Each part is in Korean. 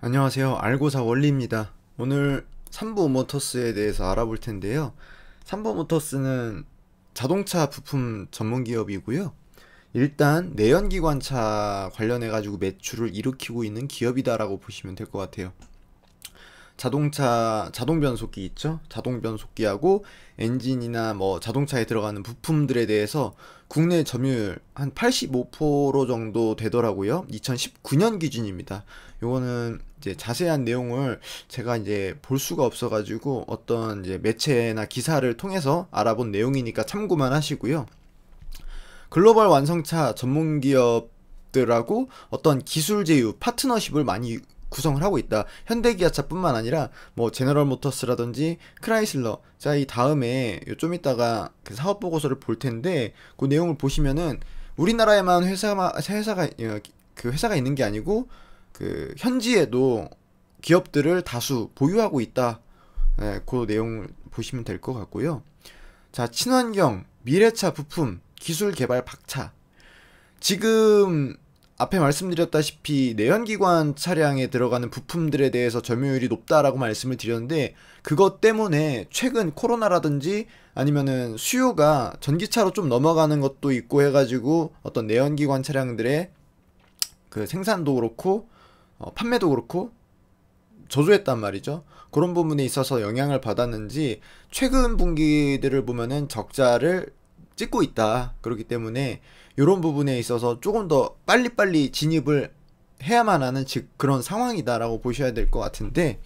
안녕하세요. 알고사 원리입니다. 오늘 삼보 모터스에 대해서 알아볼 텐데요. 삼보 모터스는 자동차 부품 전문 기업이고요. 일단 내연기관차 관련해 가지고 매출을 일으키고 있는 기업이다라고 보시면 될 것 같아요. 자동차 자동 변속기 있죠? 자동 변속기하고 엔진이나 뭐 자동차에 들어가는 부품들에 대해서 국내 점유율 한 85% 정도 되더라고요. 2019년 기준입니다. 요거는 이제 자세한 내용을 제가 이제 볼 수가 없어 가지고 어떤 이제 매체나 기사를 통해서 알아본 내용이니까 참고만 하시고요. 글로벌 완성차 전문 기업들하고 어떤 기술 제휴, 파트너십을 많이 구성을 하고 있다. 현대기아차뿐만 아니라 뭐 제너럴 모터스라든지 크라이슬러. 자, 이 다음에 좀 이따가 그 사업 보고서를 볼 텐데 그 내용을 보시면은 우리나라에만 회사가 있는 게 아니고 그 현지에도 기업들을 다수 보유하고 있다. 네, 그 내용을 보시면 될 것 같고요. 자, 친환경 미래차 부품 기술 개발 박차. 지금 앞에 말씀드렸다시피 내연기관 차량에 들어가는 부품들에 대해서 점유율이 높다라고 말씀을 드렸는데, 그것 때문에 최근 코로나라든지 아니면은 수요가 전기차로 좀 넘어가는 것도 있고 해가지고 어떤 내연기관 차량들의 그 생산도 그렇고 판매도 그렇고 저조했단 말이죠. 그런 부분에 있어서 영향을 받았는지 최근 분기들을 보면은 적자를 찍고 있다. 그렇기 때문에 이런 부분에 있어서 조금 더 빨리빨리 진입을 해야만 하는 즉 그런 상황이다라고 보셔야 될 것 같은데,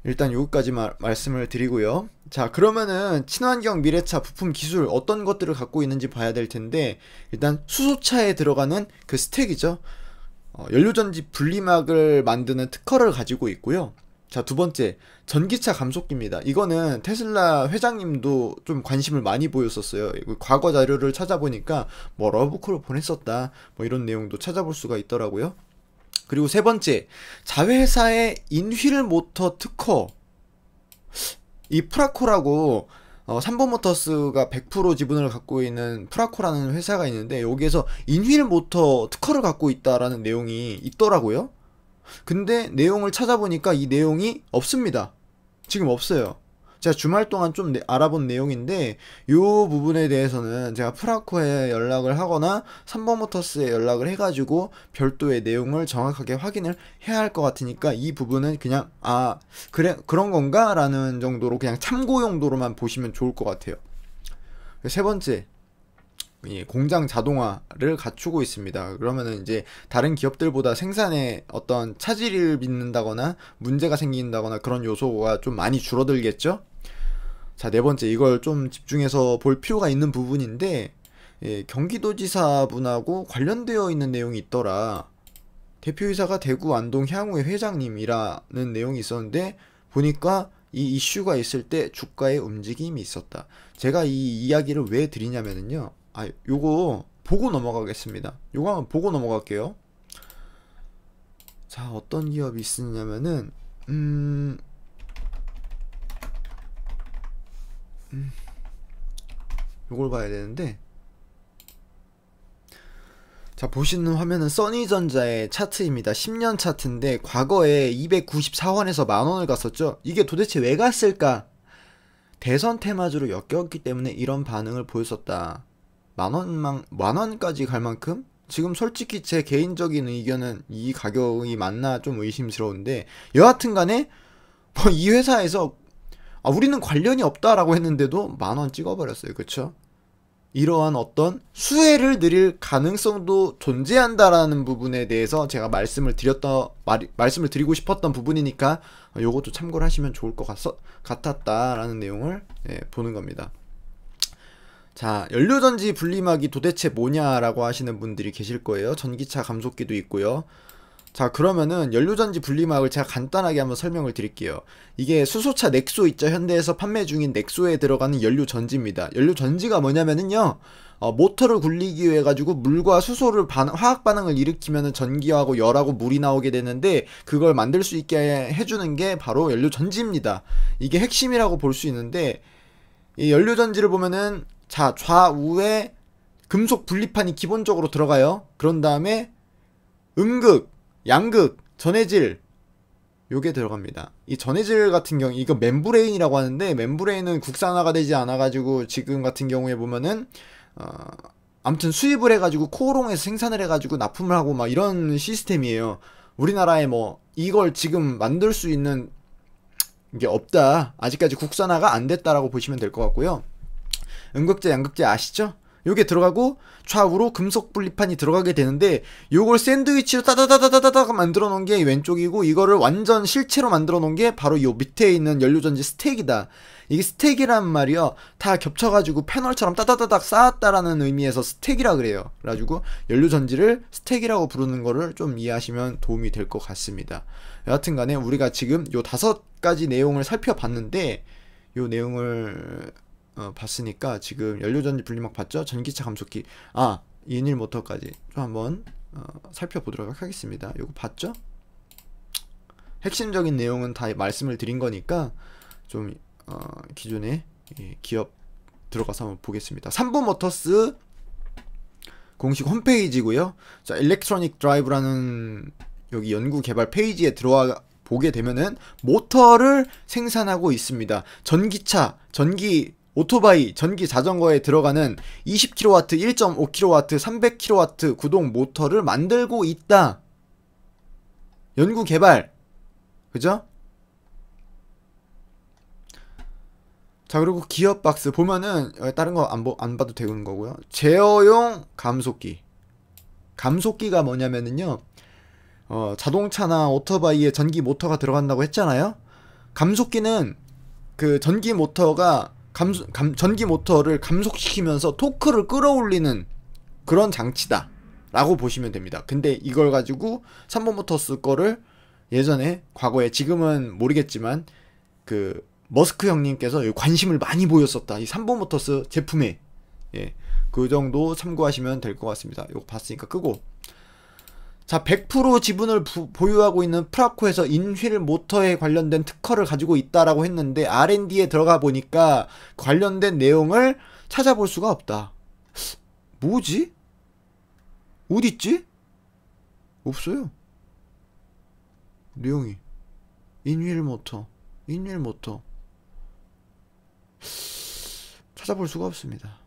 일단 여기까지 말씀을 드리고요. 자, 그러면은 친환경 미래차 부품 기술 어떤 것들을 갖고 있는지 봐야 될 텐데, 일단 수소차에 들어가는 그 스택이죠. 연료전지 분리막을 만드는 특허를 가지고 있고요. 자, 두 번째, 전기차 감속기입니다. 이거는 테슬라 회장님도 좀 관심을 많이 보였었어요. 과거 자료를 찾아보니까 뭐 러브콜을 보냈었다, 뭐 이런 내용도 찾아볼 수가 있더라고요. 그리고 세 번째, 자회사의 인휠 모터 특허. 이 프라코라고 삼보모터스가 100% 지분을 갖고 있는 프라코라는 회사가 있는데, 여기에서 인휠 모터 특허를 갖고 있다라는 내용이 있더라고요. 근데 내용을 찾아보니까 이 내용이 없습니다. 지금 없어요. 제가 주말 동안 좀 알아본 내용인데, 요 부분에 대해서는 제가 프라코에 연락을 하거나 삼보모터스에 연락을 해가지고 별도의 내용을 정확하게 확인을 해야 할 것 같으니까, 이 부분은 그냥 그래 그런 건가? 라는 정도로 그냥 참고 용도로만 보시면 좋을 것 같아요. 세 번째, 공장 자동화를 갖추고 있습니다. 그러면은 이제 다른 기업들보다 생산에 어떤 차질을 빚는다거나 문제가 생긴다거나 그런 요소가 좀 많이 줄어들겠죠? 자, 네 번째, 이걸 좀 집중해서 볼 필요가 있는 부분인데, 경기도지사분하고 관련되어 있는 내용이 있더라. 대표이사가 대구 안동 향후의 회장님이라는 내용이 있었는데, 보니까 이 이슈가 있을 때 주가의 움직임이 있었다. 제가 이 이야기를 왜 드리냐면요, 요거 보고 넘어가겠습니다. 요거 한번 보고 넘어갈게요. 자, 어떤 기업이 있으냐면은 요걸 봐야 되는데, 자, 보시는 화면은 써니전자의 차트입니다. 10년 차트인데 과거에 294원에서 만원을 갔었죠. 이게 도대체 왜 갔을까? 대선 테마주로 엮였기 때문에 이런 반응을 보였었다. 만원까지 갈 만큼? 지금 솔직히 제 개인적인 의견은 이 가격이 맞나 좀 의심스러운데, 여하튼 간에 뭐 이 회사에서 우리는 관련이 없다라고 했는데도 만원 찍어버렸어요. 그쵸? 이러한 어떤 수혜를 드릴 가능성도 존재한다라는 부분에 대해서 제가 말씀을 드리고 싶었던 부분이니까 요것도 참고를 하시면 좋을 것 같았다라는 내용을 보는 겁니다. 자, 연료전지 분리막이 도대체 뭐냐라고 하시는 분들이 계실 거예요. 전기차 감속기도 있고요. 자, 그러면은 연료전지 분리막을 제가 간단하게 한번 설명을 드릴게요. 이게 수소차 넥소 있죠? 현대에서 판매 중인 넥소에 들어가는 연료전지입니다. 연료전지가 뭐냐면은요, 모터를 굴리기 위해 가지고 물과 수소를 화학 반응을 일으키면은 전기하고 열하고 물이 나오게 되는데, 그걸 만들 수 있게 해주는 게 바로 연료전지입니다. 이게 핵심이라고 볼 수 있는데, 이 연료전지를 보면은, 자, 좌우에 금속 분리판이 기본적으로 들어가요. 그런 다음에 음극, 양극, 전해질, 요게 들어갑니다. 이 전해질 같은 경우 이거 멤브레인이라고 하는데 멤브레인은 국산화가 되지 않아가지고 지금 같은 경우에 보면은 아무튼 수입을 해가지고 코오롱에서 생산을 해가지고 납품을 하고 막 이런 시스템이에요. 우리나라에 뭐 이걸 지금 만들 수 있는 게 없다. 아직까지 국산화가 안 됐다라고 보시면 될 것 같고요. 음극재, 양극재 아시죠? 요게 들어가고 좌우로 금속 분리판이 들어가게 되는데 요걸 샌드위치로 따다다다다다다 만들어 놓은 게 왼쪽이고 이거를 완전 실체로 만들어 놓은 게 바로 요 밑에 있는 연료전지 스택이다. 이게 스택이란 말이요 다 겹쳐가지고 패널처럼 따다다닥 쌓았다라는 의미에서 스택이라 그래요. 그래가지고 연료전지를 스택이라고 부르는 거를 좀 이해하시면 도움이 될 것 같습니다. 여하튼간에 우리가 지금 요 5가지 내용을 살펴봤는데 요 내용을 봤으니까 지금 연료전지 분리막 봤죠? 전기차 감속기 인일 모터까지 좀 한번 살펴보도록 하겠습니다. 요거 봤죠? 핵심적인 내용은 다 말씀을 드린 거니까 좀 기존에 기업 들어가서 한번 보겠습니다. 삼부모터스 공식 홈페이지고요. 자, 일렉트로닉 드라이브라는 여기 연구 개발 페이지에 들어와 보게 되면은 모터를 생산하고 있습니다. 전기차, 전기 오토바이, 전기 자전거에 들어가는 20kW, 1.5kW, 300kW 구동 모터를 만들고 있다. 연구 개발. 그죠? 자, 그리고 기업 박스 보면은 다른 거 안 봐도 되는 거고요. 제어용 감속기. 감속기가 뭐냐면은요. 자동차나 오토바이에 전기 모터가 들어간다고 했잖아요. 감속기는 그 전기 모터가 전기 모터를 감속시키면서 토크를 끌어올리는 그런 장치다 라고 보시면 됩니다. 근데 이걸 가지고 삼보모터스 거를 예전에 과거에 지금은 모르겠지만 그 머스크 형님께서 관심을 많이 보였었다. 이 삼보모터스 제품에 그 정도 참고하시면 될 것 같습니다. 이거 봤으니까 끄고 자, 100% 지분을 보유하고 있는 프라코에서 인휠 모터에 관련된 특허를 가지고 있다라고 했는데 R&D에 들어가 보니까 관련된 내용을 찾아볼 수가 없다. 뭐지? 어딨지? 없어요. 내용이 인휠 모터 찾아볼 수가 없습니다.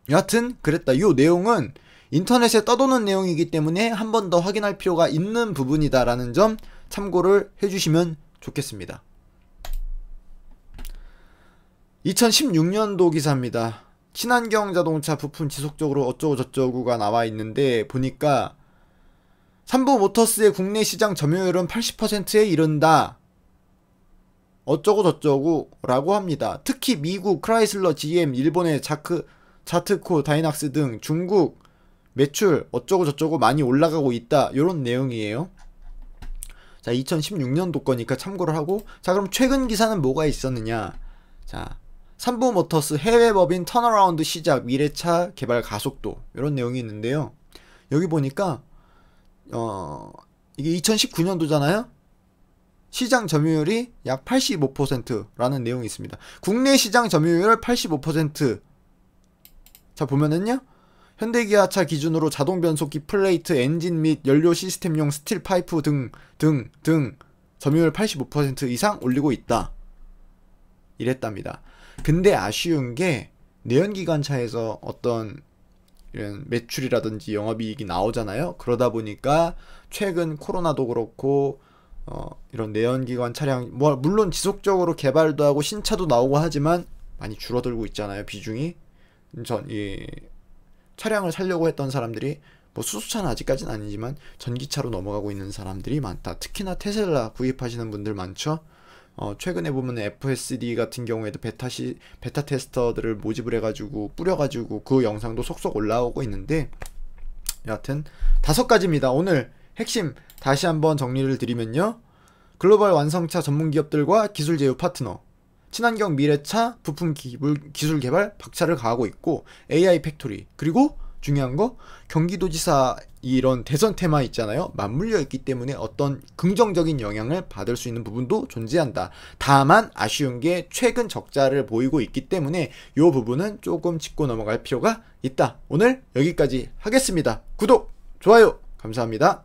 여하튼 그랬다. 요 내용은 인터넷에 떠도는 내용이기 때문에 한 번 더 확인할 필요가 있는 부분이다라는 점 참고를 해주시면 좋겠습니다. 2016년도 기사입니다. 친환경 자동차 부품 지속적으로 어쩌고 저쩌고가 나와 있는데 보니까 삼부모터스의 국내 시장 점유율은 80%에 이른다. 어쩌고 저쩌고 라고 합니다. 특히 미국 크라이슬러, GM, 일본의 자트코, 다이낙스 등 중국 매출 어쩌고 저쩌고 많이 올라가고 있다. 요런 내용이에요. 자, 2016년도 거니까 참고를 하고 자, 그럼 최근 기사는 뭐가 있었느냐. 자, 삼부모터스 해외 법인 턴어라운드 시작 미래차 개발 가속도 요런 내용이 있는데요. 여기 보니까 이게 2019년도잖아요. 시장 점유율이 약 85%라는 내용이 있습니다. 국내 시장 점유율 85%. 자, 보면은요. 현대기아차 기준으로 자동 변속기 플레이트, 엔진 및 연료 시스템용 스틸 파이프 등 점유율 85% 이상 올리고 있다. 이랬답니다. 근데 아쉬운 게 내연기관차에서 어떤 이런 매출이라든지 영업이익이 나오잖아요. 그러다 보니까 최근 코로나도 그렇고 이런 내연기관 차량 물론 지속적으로 개발도 하고 신차도 나오고 하지만 많이 줄어들고 있잖아요. 비중이 차량을 살려고 했던 사람들이 뭐 수소차는 아직까지는 아니지만 전기차로 넘어가고 있는 사람들이 많다. 특히나 테슬라 구입하시는 분들 많죠. 최근에 보면 FSD 같은 경우에도 베타 테스터들을 모집을 해가지고 뿌려가지고 그 영상도 속속 올라오고 있는데 여하튼 5가지입니다. 오늘 핵심 다시 한번 정리를 드리면요. 글로벌 완성차 전문 기업들과 기술 제휴 파트너, 친환경 미래차 부품 기술 개발 박차를 가하고 있고 AI 팩토리, 그리고 중요한 거 경기도지사 이런 대선 테마 있잖아요. 맞물려 있기 때문에 어떤 긍정적인 영향을 받을 수 있는 부분도 존재한다. 다만 아쉬운 게 최근 적자를 보이고 있기 때문에 이 부분은 조금 짚고 넘어갈 필요가 있다. 오늘 여기까지 하겠습니다. 구독, 좋아요 감사합니다.